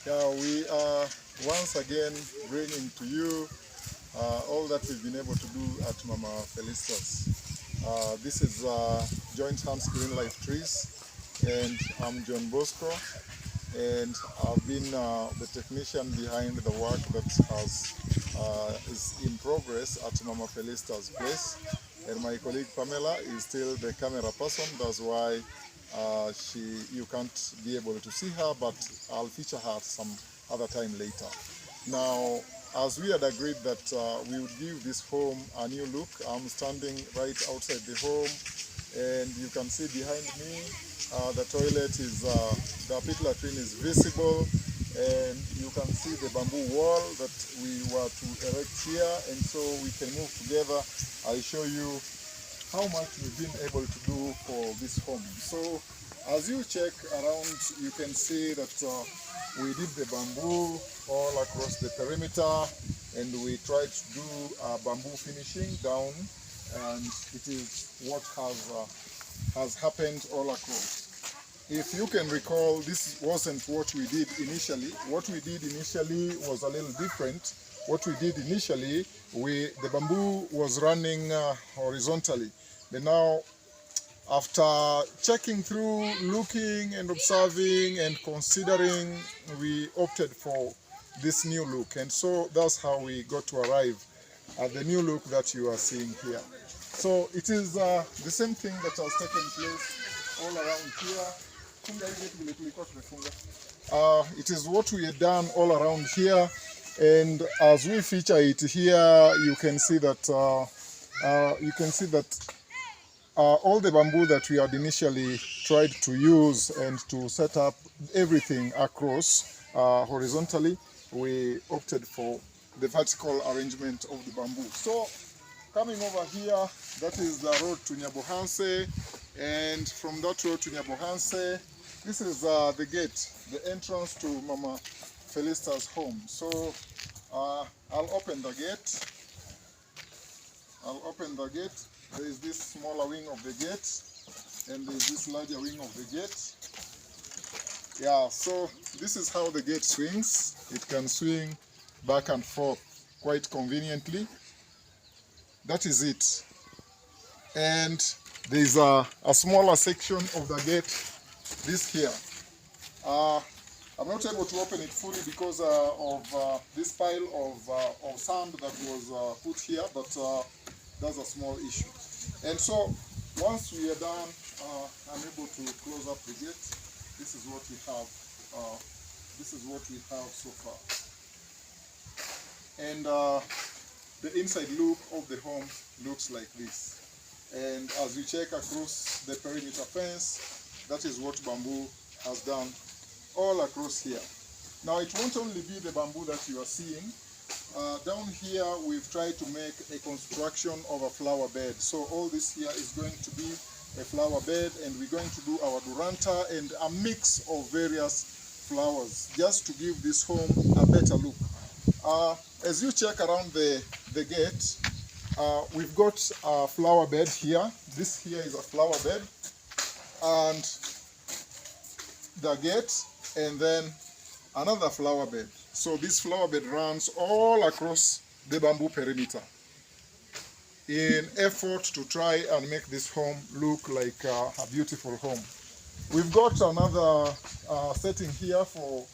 Yeah, we are once again bringing to you all that we've been able to do at Mama Felistus. This is Joint Hands Greenlife Trees, and I'm John Bosco, and I've been the technician behind the work that is in progress at Mama Felistus' place. And my colleague Pamela is still the camera person. That's why you can't be able to see her, but I'll feature her some other time later. Now, as we had agreed that we would give this home a new look, I'm standing right outside the home, and you can see behind me the toilet is, the pit latrine is visible, and you can see the bamboo wall that we were to erect here, and so we can move together. I'll show you how much we've been able to do for this home. So as you check around, you can see that we did the bamboo all across the perimeter, and we tried to do bamboo finishing down, and it is what has happened all across. If you can recall, this wasn't what we did initially. What we did initially was a little different. What we did initially, the bamboo was running horizontally. But now, after checking through, looking and observing and considering, we opted for this new look. And so that's how we got to arrive at the new look that you are seeing here. So it is the same thing that has taken place all around here. It is what we had done all around here, and as we feature it here, you can see that all the bamboo that we had initially tried to use and to set up everything across horizontally, we opted for the vertical arrangement of the bamboo. So coming over here, that is the road to Nyabohanse, and from that road to Nyabohanse, this is the gate, the entrance to Mama Felistus' home. So I'll open the gate. There is this smaller wing of the gate, and there is this larger wing of the gate. Yeah, so this is how the gate swings. It can swing back and forth quite conveniently. That is it. And there is a smaller section of the gate, this here. I'm not able to open it fully because of this pile of sand that was put here, but that's a small issue. And so once we are done, I'm able to close up the gate. This is what we have. This is what we have so far. And the inside look of the home looks like this. And as you check across the perimeter fence, that is what bamboo has done all across here. Now it won't only be the bamboo that you are seeing. Down here we've tried to make a construction of a flower bed. So all this here is going to be a flower bed, and we're going to do our duranta and a mix of various flowers just to give this home a better look. As you check around the gate, we've got a flower bed here. This here is a flower bed, and the gate, and then another flower bed. So this flower bed runs all across the bamboo perimeter in effort to try and make this home look like a beautiful home. We've got another setting here for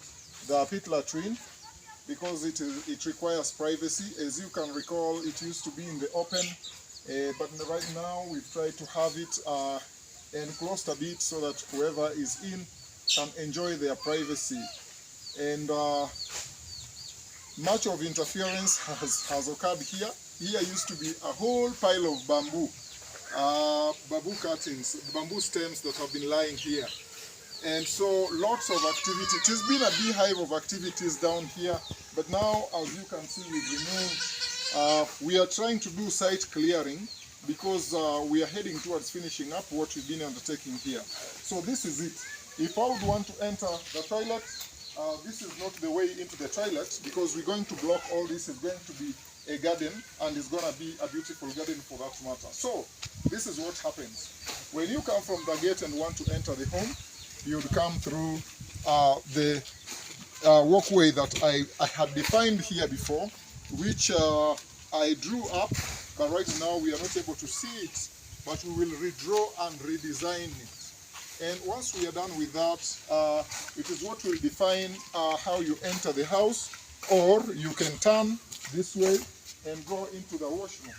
the pit latrine because it requires privacy. As you can recall, it used to be in the open, but right now we've tried to have it enclosed a bit so that whoever is in can enjoy their privacy. And much of interference has occurred here. Here used to be a whole pile of bamboo cuttings, bamboo stems that have been lying here. And so lots of activity. It has been a beehive of activities down here, but now, as you can see, we've removed. We are trying to do site clearing because we are heading towards finishing up what we've been undertaking here. So this is it. If I would want to enter the toilet, this is not the way into the toilet because we're going to block all this. It's going to be a garden, and it's going to be a beautiful garden for that matter. So this is what happens. When you come from the gate and want to enter the home, you'd come through the walkway that I had defined here before, which I drew up, but right now we are not able to see it, but we will redraw and redesign it. And once we are done with that, it is what will define how you enter the house, or you can turn this way and go into the washroom.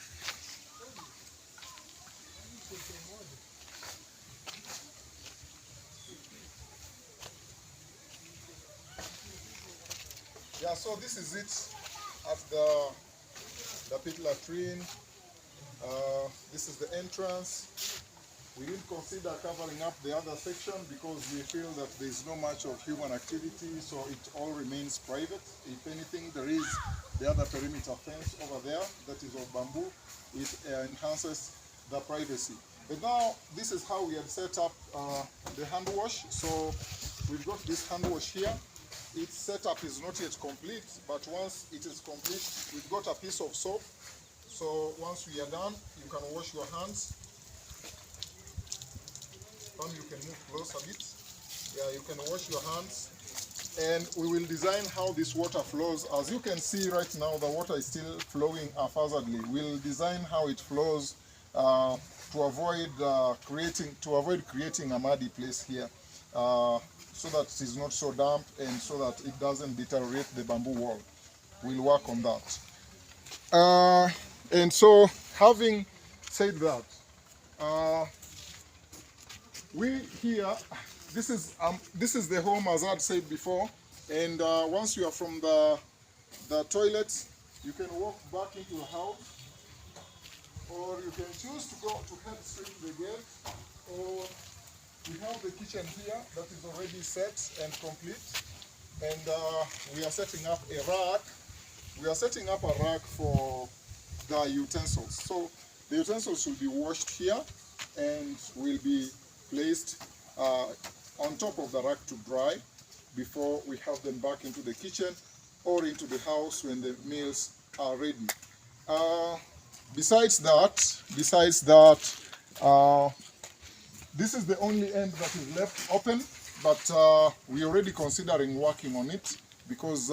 Yeah, so this is it at the pit latrine. This is the entrance. We didn't consider covering up the other section because we feel that there is no much of human activity, so it all remains private. If anything, there is the other perimeter fence over there that is of bamboo. It enhances the privacy. But now, this is how we had set up the hand wash. So we've got this hand wash here. Its setup is not yet complete, but once it is complete, we've got a piece of soap. So once we are done, you can wash your hands. You can move close a bit. Yeah, you can wash your hands. And we will design how this water flows. As you can see right now, the water is still flowing haphazardly. We'll design how it flows to avoid creating a muddy place here, so that it is not so damp and so that it doesn't deteriorate the bamboo wall. We'll work on that. And so, having said that, we here, this is the home, as I'd said before, and once you are from the toilet, you can walk back into the house, or you can choose to head straight to the gate, or we have the kitchen here that is already set and complete, and we are setting up a rack. We are setting up a rack for the utensils. So the utensils will be washed here and will be placed on top of the rack to dry before we have them back into the kitchen or into the house when the meals are ready. Besides that, this is the only end that is left open, but we're already considering working on it because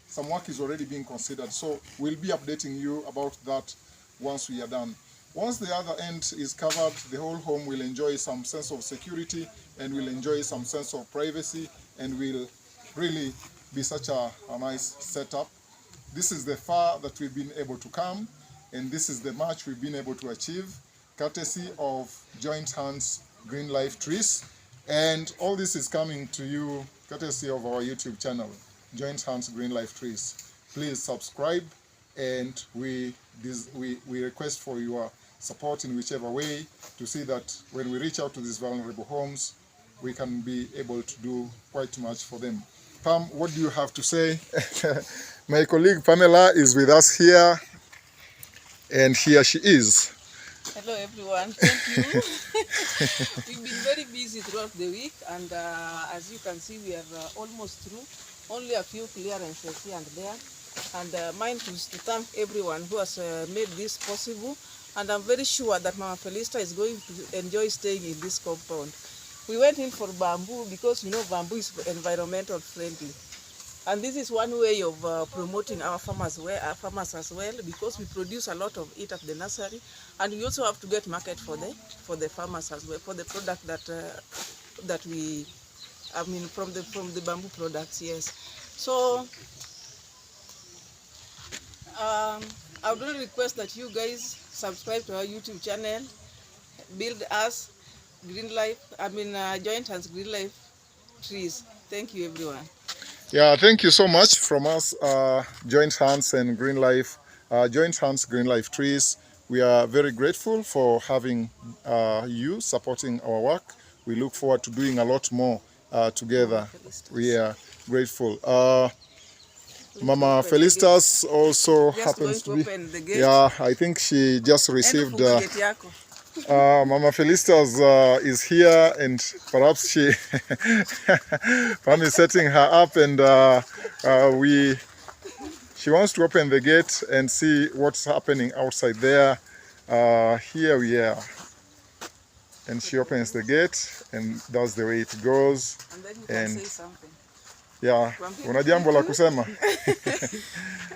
some work is already being considered. So we'll be updating you about that once we are done. Once the other end is covered, the whole home will enjoy some sense of security and will enjoy some sense of privacy and will really be such a nice setup. This is the far that we've been able to come, and this is the much we've been able to achieve, courtesy of Joint Hands Greenlife Trees. And all this is coming to you courtesy of our YouTube channel, Joint Hands Greenlife Trees. Please subscribe, and we request for your support in whichever way to see that when we reach out to these vulnerable homes, we can be able to do quite much for them. Pam, what do you have to say? My colleague Pamela is with us here, and here she is. Hello everyone, thank you. We've been very busy throughout the week, and as you can see, we are almost through. Only a few clearances here and there. And mindful to thank everyone who has made this possible. And I'm very sure that Mama Felistus is going to enjoy staying in this compound. We went in for bamboo because, you know, bamboo is environmental friendly. And this is one way of promoting our farmers as well, because we produce a lot of it at the nursery, and we also have to get market for the farmers as well, for the product that we, I mean, from the bamboo products. Yes. So I would really request that you guys subscribe to our YouTube channel, build us Joint Hands Greenlife Trees. Thank you, everyone. Yeah, thank you so much from us, Joint Hands and Greenlife, Joint Hands Greenlife Trees. We are very grateful for having you supporting our work. We look forward to doing a lot more together. We are grateful. Mama Felistus also happens to be. Yeah, I think she just received. Mama Felistus is here, and perhaps Pam is setting her up, and she wants to open the gate and see what's happening outside there. Here we are, and she opens the gate, and that's the way it goes. And then you can say something. Yeah, una jambo la kusema?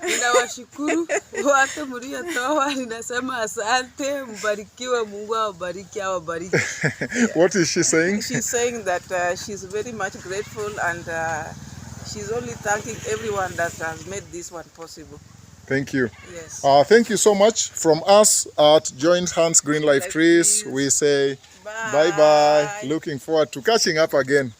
Ninawashukuru wote mliotoa, ninasema asante, mbarikiwe, Mungu awabariki, awabariki. What is she saying? She's saying that she's very much grateful and she's only thanking everyone that has made this one possible. Thank you. Yes. Thank you so much. From us at Joint Hands Greenlife Trees, we say bye-bye. Looking forward to catching up again.